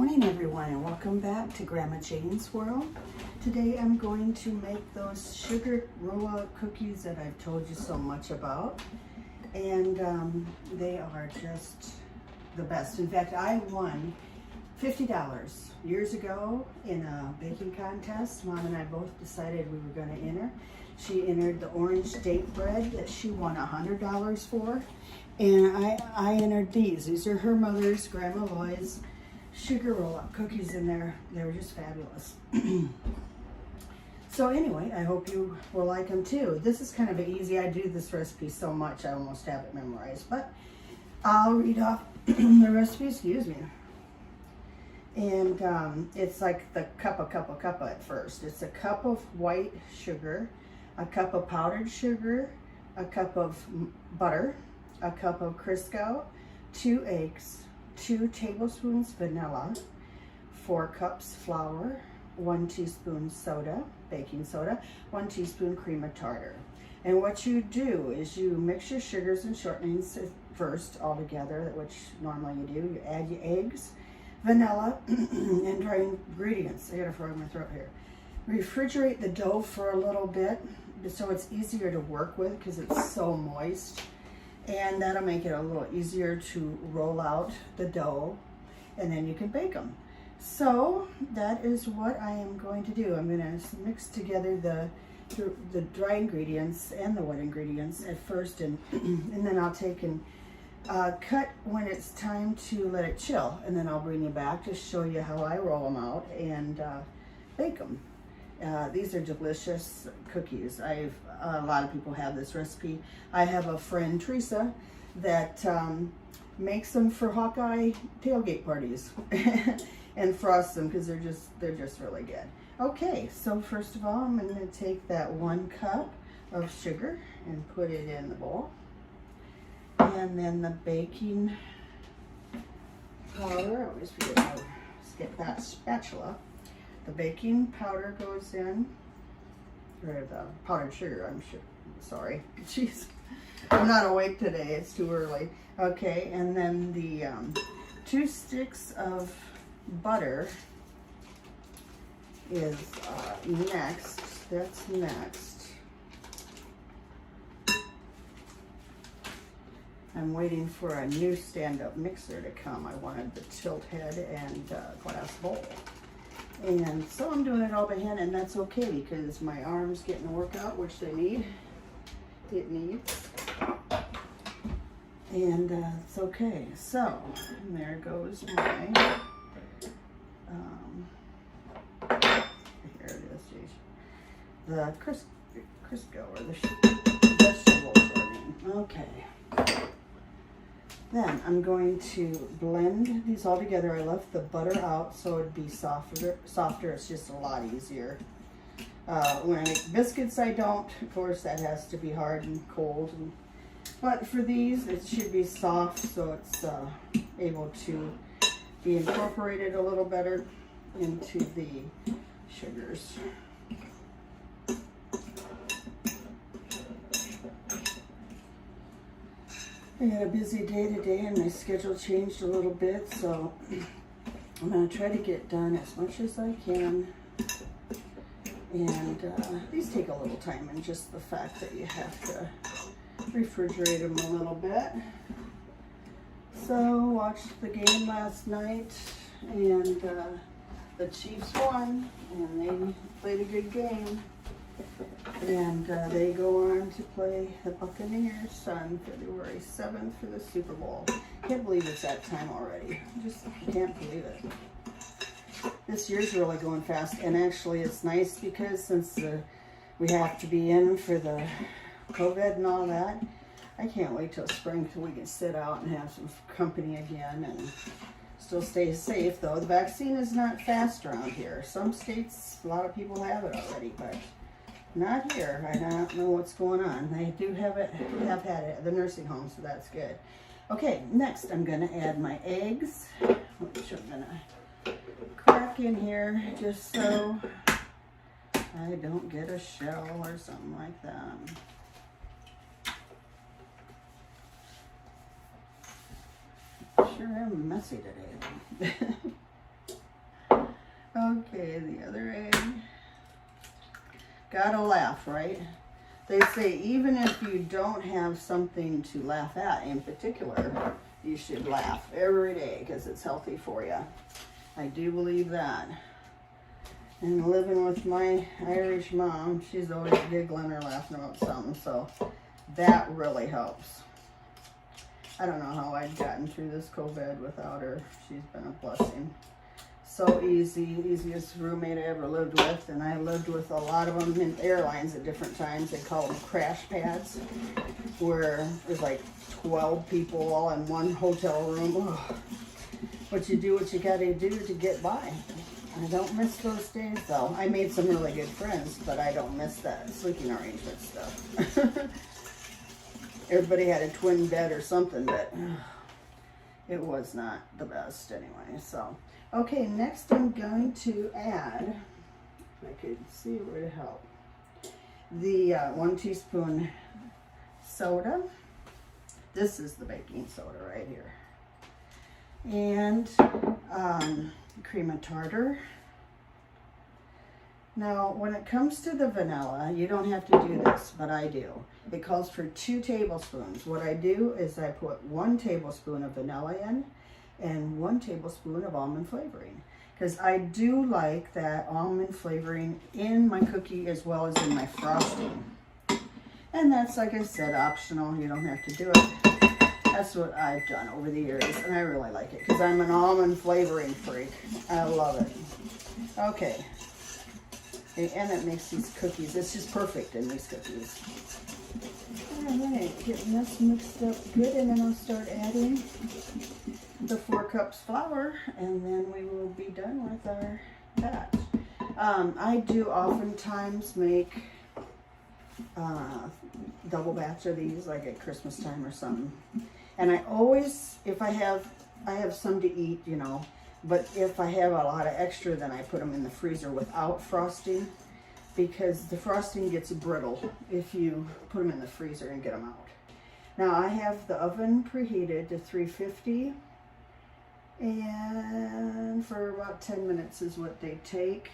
morning, everyone, and welcome back to Grandma Jane's World. Today I'm going to make those sugar roll-out cookies that I've told you so much about, and they are just the best. In fact, I won $50 years ago in a baking contest. Mom and I both decided we were going to enter. She entered the orange date bread that she won $100 for, and I entered these. These are her mother's, Grma Loye's, sugar roll-up cookies in there. They were just fabulous. So anyway, I hope you will like them too. This is kind of easy. I do this recipe so much I almost have it memorized, but I'll read off the recipe, excuse me. And it's like the cup at first. It's a cup of white sugar, a cup of powdered sugar, a cup of butter, a cup of Crisco, 2 eggs, 2 tablespoons vanilla, 4 cups flour, 1 teaspoon soda, baking soda, 1 teaspoon cream of tartar. And what you do is you mix your sugars and shortenings first all together, which normally you do. You add your eggs, vanilla, and dry ingredients. I got a frog in my throat here. Refrigerate the dough for a little bit so it's easier to work with because it's so moist. And that'll make it a little easier to roll out the dough, and then you can bake them. So that is what I am going to do. I'm going to mix together the dry ingredients and the wet ingredients at first, and then I'll take and cut when it's time to let it chill, and then I'll bring you back to show you how I roll them out and bake them. These are delicious cookies. A lot of people have this recipe. I have a friend, Teresa, that makes them for Hawkeye tailgate parties and frosts them because they're just really good. Okay, so first of all, I'm going to take that 1 cup of sugar and put it in the bowl, and then the baking powder. I always forget to get that spatula. The baking powder goes in, or the powdered sugar, I'm sure. Sorry, jeez, I'm not awake today. It's too early. Okay, and then the 2 sticks of butter is next. That's next. I'm waiting for a new stand-up mixer to come. I wanted the tilt head and glass bowl. And so I'm doing it all by hand, and that's okay because my arm's getting a workout, which they need. It needs. And it's okay. So there goes my, here it is, geez. The Crisco, or the vegetable shortening. Okay. Then I'm going to blend these all together. I left the butter out so it'd be softer. It's just a lot easier. When I make biscuits, I don't. Of course, that has to be hard and cold. But for these, it should be soft so it's able to be incorporated a little better into the sugars. I had a busy day today and my schedule changed a little bit, so I'm going to try to get done as much as I can. And these take a little time, and just the fact that you have to refrigerate them a little bit. So watched the game last night, and the Chiefs won, and they played a good game. And they go on to play the Buccaneers on February 7th for the Super Bowl. Can't believe it's that time already. Just can't believe it. This year's really going fast, and actually it's nice because since we have to be in for the COVID and all that, I can't wait till spring till we can sit out and have some company again and still stay safe, though. The vaccine is not fast around here. Some states, a lot of people have it already, but not here. I don't know what's going on. They do have it, have had it at the nursing home, so that's good. Okay, next I'm going to add my eggs, which I'm going to crack in here just so I don't get a shell or something like that. Sure am messy today. Gotta laugh, right? They say even if you don't have something to laugh at in particular, you should laugh every day because it's healthy for you. I do believe that. And living with my Irish mom, she's always giggling or laughing about something, so that really helps. I don't know how I'd gotten through this COVID without her. She's been a blessing. So easy, easiest roommate I ever lived with, and I lived with a lot of them in airlines at different times. They call them crash pads, where there's like 12 people all in one hotel room. Ugh. But you do what you gotta do to get by. I don't miss those days though. I made some really good friends, but I don't miss that sleeping arrangement stuff. Everybody had a twin bed or something, but it was not the best anyway. So, okay, next I'm going to add, if I could see where to help, the 1 teaspoon soda. This is the baking soda right here. And cream of tartar. Now, when it comes to the vanilla, you don't have to do this, but I do. It calls for 2 tablespoons. What I do is I put 1 tablespoon of vanilla in and 1 tablespoon of almond flavoring, because I do like that almond flavoring in my cookie as well as in my frosting. And that's, like I said, optional. You don't have to do it. That's what I've done over the years, and I really like it because I'm an almond flavoring freak. I love it. Okay. And it makes these cookies, it's just perfect in these cookies. All right, getting this mixed up good, and then I'll start adding the 4 cups flour, and then we will be done with our batch. I do oftentimes make double batch of these, like at Christmas time or something. And I always, if I have some to eat, you know, but if I have a lot of extra, then I put them in the freezer without frosting, because the frosting gets brittle if you put them in the freezer and get them out. Now I have the oven preheated to 350, and for about 10 minutes is what they take.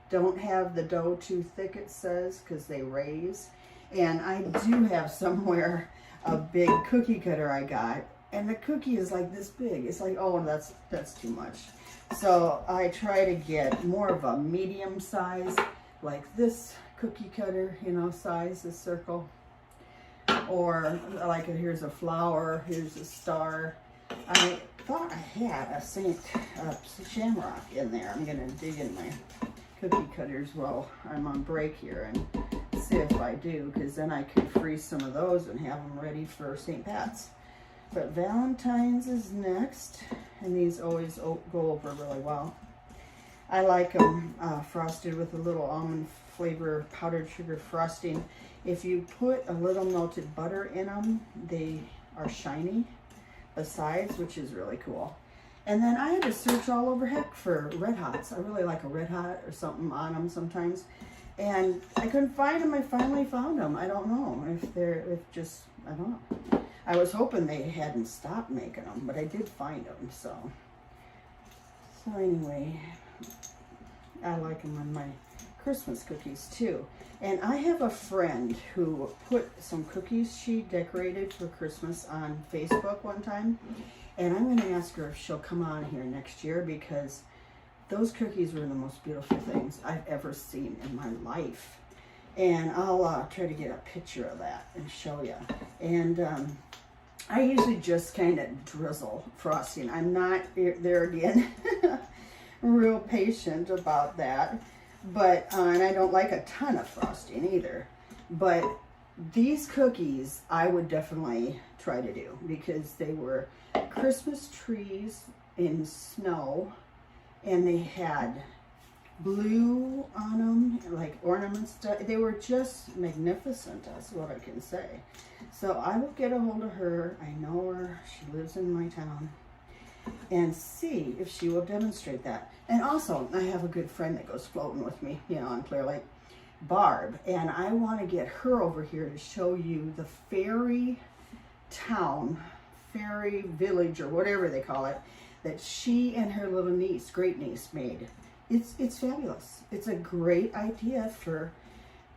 Don't have the dough too thick, it says, because they raise. And I do have somewhere a big cookie cutter I got, and the cookie is like this big. It's like, oh, that's too much. So I try to get more of a medium size, like this cookie cutter, you know, size, this circle. Or like, here's a flower, here's a star. I thought I had a Saint Shamrock in there. I'm gonna dig in my cookie cutters while I'm on break here and see if I do, because then I could freeze some of those and have them ready for St. Pat's. But Valentine's is next, and these always go over really well. I like them frosted with a little almond flavor powdered sugar frosting. If you put a little melted butter in them, they are shiny besides, which is really cool. And then I had to search all over heck for Red Hots. I really like a Red Hot or something on them sometimes. And I couldn't find them. I finally found them. I don't know I don't know. I was hoping they hadn't stopped making them, but I did find them, so anyway, I like them on my Christmas cookies too. And I have a friend who put some cookies she decorated for Christmas on Facebook one time, and I'm going to ask her if she'll come on here next year, because those cookies were the most beautiful things I've ever seen in my life. And I'll try to get a picture of that and show you. And I usually just kind of drizzle frosting. I'm not, there again, real patient about that. But, and I don't like a ton of frosting either. But these cookies I would definitely try to do, because they were Christmas trees in snow, and they had blue on them, like ornaments. They were just magnificent, that's what I can say. So I will get a hold of her. I know her, she lives in my town, and see if she will demonstrate that. And also, I have a good friend that goes floating with me, you know, on Clear Lake, Barb, and I want to get her over here to show you the fairy town, fairy village, or whatever they call it, that she and her little niece, great niece, made it's fabulous. It's a great idea for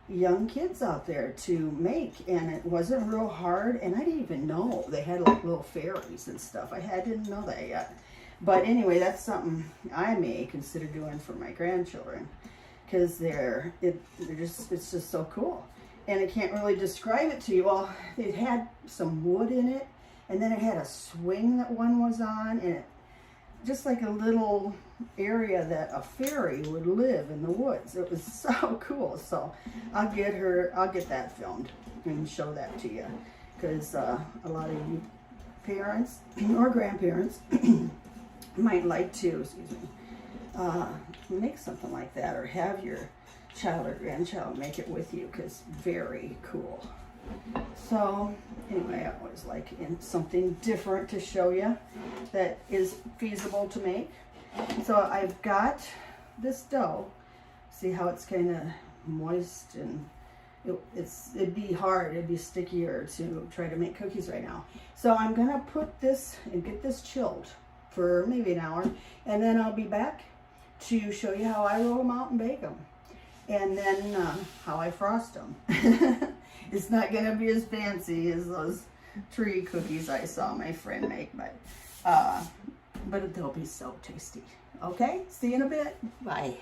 young kids out there to make, and it wasn't real hard, and I didn't even know they had like little fairies and stuff. I didn't know that yet. But anyway, that's something I may consider doing for my grandchildren, because it's just so cool. And I can't really describe it to you. Well, it had some wood in it, and then it had a swing that one was on, and it just like a little area that a fairy would live in the woods. It was so cool. So I'll get that filmed and show that to you, because a lot of you parents or grandparents might like to, make something like that, or have your child or grandchild make it with you, because very cool. So anyway, I always like something different to show you that is feasible to make. So I've got this dough. See how it's kind of moist, and it'd be hard, it'd be stickier to try to make cookies right now. So I'm gonna put this and get this chilled for maybe an hour, and then I'll be back to show you how I roll them out and bake them, and then how I frost them. It's not gonna be as fancy as those tree cookies I saw my friend make, but they'll be so tasty. Okay, see you in a bit. Bye.